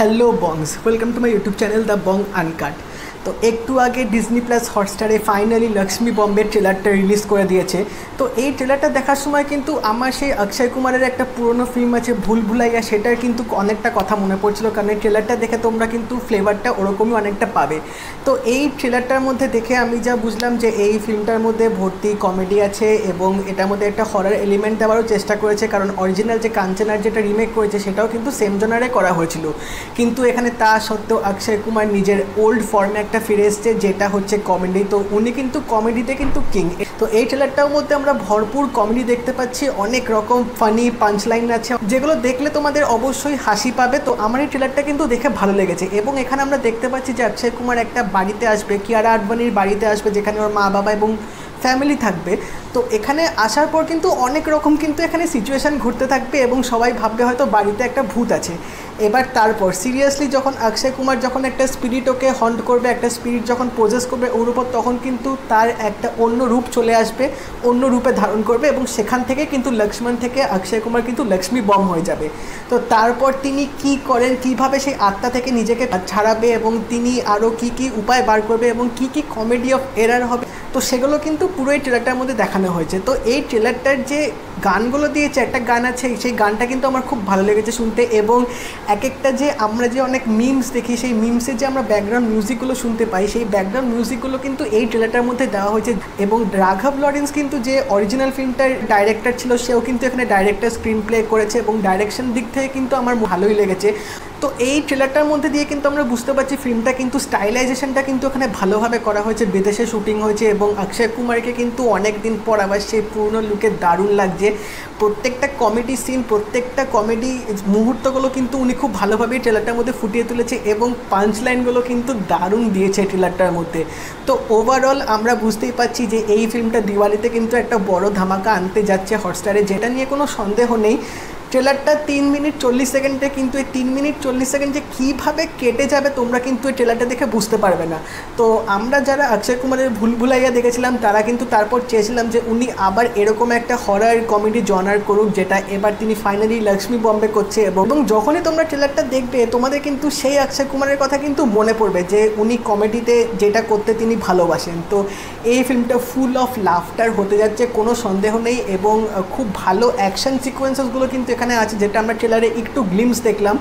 Hello Bongs, welcome to my YouTube channel the Bong uncut. তো একটু আগে ডিজনি প্লাস হটস্টারে ফাইনালি লক্ষ্মী বম্বের ট্রেলারটা রিলিজ করে দিয়েছে। তো এই ট্রেলারটা দেখার সময় কিন্তু আমার সেই অক্ষয় কুমারের একটা পুরনো ফিল্ম আছে ভুল ভুলাইয়া, সেটার কিন্তু অনেকটা কথা মনে পড়ছিল, কারণ এই ট্রেলারটা দেখে তোমরা কিন্তু ফ্লেভারটা ওরকমই অনেকটা পাবে। তো এই ট্রেলারটার মধ্যে দেখে আমি যা বুঝলাম যে এই ফিল্মটার মধ্যে ভর্তি কমেডি আছে এবং এটার মধ্যে একটা হরার এলিমেন্ট দেওয়ারও চেষ্টা করেছে, কারণ অরিজিনাল যে কাঞ্চনার যেটা রিমেক করেছে সেটাও কিন্তু সেম জনারে করা হয়েছিল। কিন্তু এখানে তা সত্ত্বেও অক্ষয় কুমার নিজের ওল্ড ফর্মে একটা ফিরে এসছে, যেটা হচ্ছে কমেডি। তো উনি কিন্তু কমেডিতে কিন্তু কিং। তো এই ট্রেলারটার মধ্যে আমরা ভরপুর কমেডি দেখতে পাচ্ছি, অনেক রকম ফানি পাঞ্চলাইন আছে যেগুলো দেখলে তোমাদের অবশ্যই হাসি পাবে। তো আমার এই ট্রেলারটা কিন্তু দেখে ভালো লেগেছে এবং এখানে আমরা দেখতে পাচ্ছি যে অক্ষয় কুমার একটা বাড়িতে আসবে, কিয়ারা আডবাণীর বাড়িতে আসবে, যেখানে ওর মা বাবা এবং ফ্যামিলি থাকবে। তো এখানে আসার পর কিন্তু অনেক রকম কিন্তু এখানে সিচুয়েশান ঘুরতে থাকবে এবং সবাই ভাববে হয়তো বাড়িতে একটা ভূত আছে। এবার তারপর সিরিয়াসলি যখন অক্ষয় কুমার যখন একটা স্পিরিট ওকে হন্ট করবে, একটা স্পিরিট যখন পজেস করবে ওর উপর, তখন কিন্তু তার একটা অন্য রূপ চলে আসবে, অন্য রূপে ধারণ করবে এবং সেখান থেকে কিন্তু লক্ষ্মণ থেকে অক্ষয় কুমার কিন্তু লক্ষ্মী বম হয়ে যাবে। তো তারপর তিনি কি করেন, কিভাবে সেই আত্মা থেকে নিজেকে ছাড়াবে এবং তিনি আরও কি কি উপায় বার করবে এবং কি কি কমেডি অফ এরার হবে, তো সেগুলো কিন্তু পুরো এই ট্রেলারটার মধ্যে দেখানো হয়েছে। তো এই ট্রেলারটার যে গানগুলো দিয়েছে, একটা গান আছে সেই গানটা কিন্তু আমার খুব ভালো লেগেছে শুনতে, এবং এক একটা যে আমরা যে অনেক মিমস দেখি, সেই মিমসের যে আমরা ব্যাকগ্রাউন্ড মিউজিকগুলো শুনতে পাই, সেই ব্যাকগ্রাউন্ড মিউজিকগুলো কিন্তু এই ট্রেলারটার মধ্যে দেওয়া হয়েছে। এবং রাঘব লরেন্স কিন্তু যে অরিজিনাল ফিল্মটার ডাইরেক্টর ছিল, সেও কিন্তু এখানে ডাইরেক্টর স্ক্রিন প্লে করেছে এবং ডাইরেকশন দিক থেকে কিন্তু আমার ভালোই লেগেছে। তো এই ট্রেলারটার মধ্যে দিয়ে কিন্তু আমরা বুঝতে পারছি ফিল্মটা কিন্তু স্টাইলাইজেশনটা কিন্তু এখানে ভালোভাবে করা হয়েছে, বিদেশে শুটিং হয়েছে এবং অক্ষয় কুমারকে কিন্তু অনেক দিন পর আবার সেই পুরনো লুকে দারুণ লাগছে। প্রত্যেকটা কমেডি সিন, প্রত্যেকটা কমেডি মুহূর্তগুলো কিন্তু উনি খুব ভালোভাবেই ট্রেলারটার মধ্যে ফুটিয়ে তুলেছে এবং পাঞ্চ লাইনগুলো কিন্তু দারুণ দিয়েছে ট্রেলারটার মধ্যে। তো ওভারঅল আমরা বুঝতেই পারছি যে এই ফিল্মটা দিওয়ালিতে কিন্তু একটা বড় ধামাকা আনতে যাচ্ছে হটস্টারে, যেটা নিয়ে কোনো সন্দেহ নেই। ট্রেলারটা 3 মিনিট 40 সেকেন্ডে, কিন্তু এই 3 মিনিট 40 সেকেন্ড যে কীভাবে কেটে যাবে তোমরা কিন্তু এই ট্রেলারটা দেখে বুঝতে পারবে না। তো আমরা যারা অক্ষয় কুমারের ভুল ভুলাইয়া দেখেছিলাম তারা কিন্তু তারপর চেয়েছিলাম যে উনি আবার এরকম একটা হরার কমেডি জনার করুক, যেটা এবার তিনি ফাইনালি লক্ষ্মী বম্বে করছে। এবং যখনই তোমরা ট্রেলারটা দেখবে তোমাদের কিন্তু সেই অক্ষয় কুমারের কথা কিন্তু মনে পড়বে যে উনি কমেডিতে যেটা করতে তিনি ভালোবাসেন। তো এই ফিল্মটা ফুল অফ লাফটার হতে যাচ্ছে, কোনো সন্দেহ নেই, এবং খুব ভালো অ্যাকশন সিকোয়েন্সেসগুলো কিন্তু এখানে আছে, যেটা আমরা ট্রেলারে একটু গ্লিমস দেখলাম।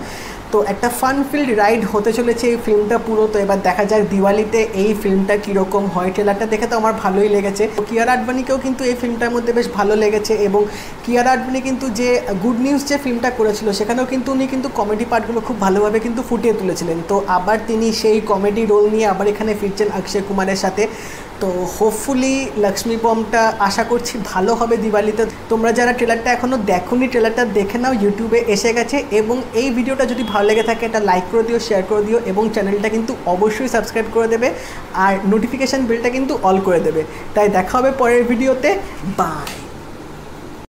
তো একটা ফান ফিল্ড রাইড হতে চলেছে এই ফিল্মটা পুরো। তো এবার দেখা যাক দিওয়ালিতে এই ফিল্মটা কীরকম হয়। ট্রেলারটা দেখে তো আমার ভালোই লেগেছে। কিয়ারা আডবাণীকেও কিন্তু এই ফিল্মটার মধ্যে বেশ ভালো লেগেছে, এবং কিয়ারা আডবাণী কিন্তু যে গুড নিউজ যে ফিল্মটা করেছিল সেখানেও কিন্তু উনি কিন্তু কমেডি পার্টগুলো খুব ভালোভাবে কিন্তু ফুটিয়ে তুলেছিলেন। তো আবার তিনি সেই কমেডি রোল নিয়ে আবার এখানে ফিরছেন অক্ষয় কুমারের সাথে। তো হোপফুলি লক্ষ্মী বমটা আশা করছি ভালো হবে দিওয়ালিতে। তোমরা যারা ট্রেলারটা এখনও দেখোনি ট্রেলারটা দেখে নাও, ইউটিউবে এসে গেছে। এবং এই ভিডিওটা যদি ভালো লেগে থাকে এটা লাইক করে দিও, শেয়ার করে দিও, এবং চ্যানেলটা কিন্তু অবশ্যই সাবস্ক্রাইব করে দেবে আর নোটিফিকেশান বেলটা কিন্তু অল করে দেবে। তাই দেখা হবে পরের ভিডিওতে। বাই।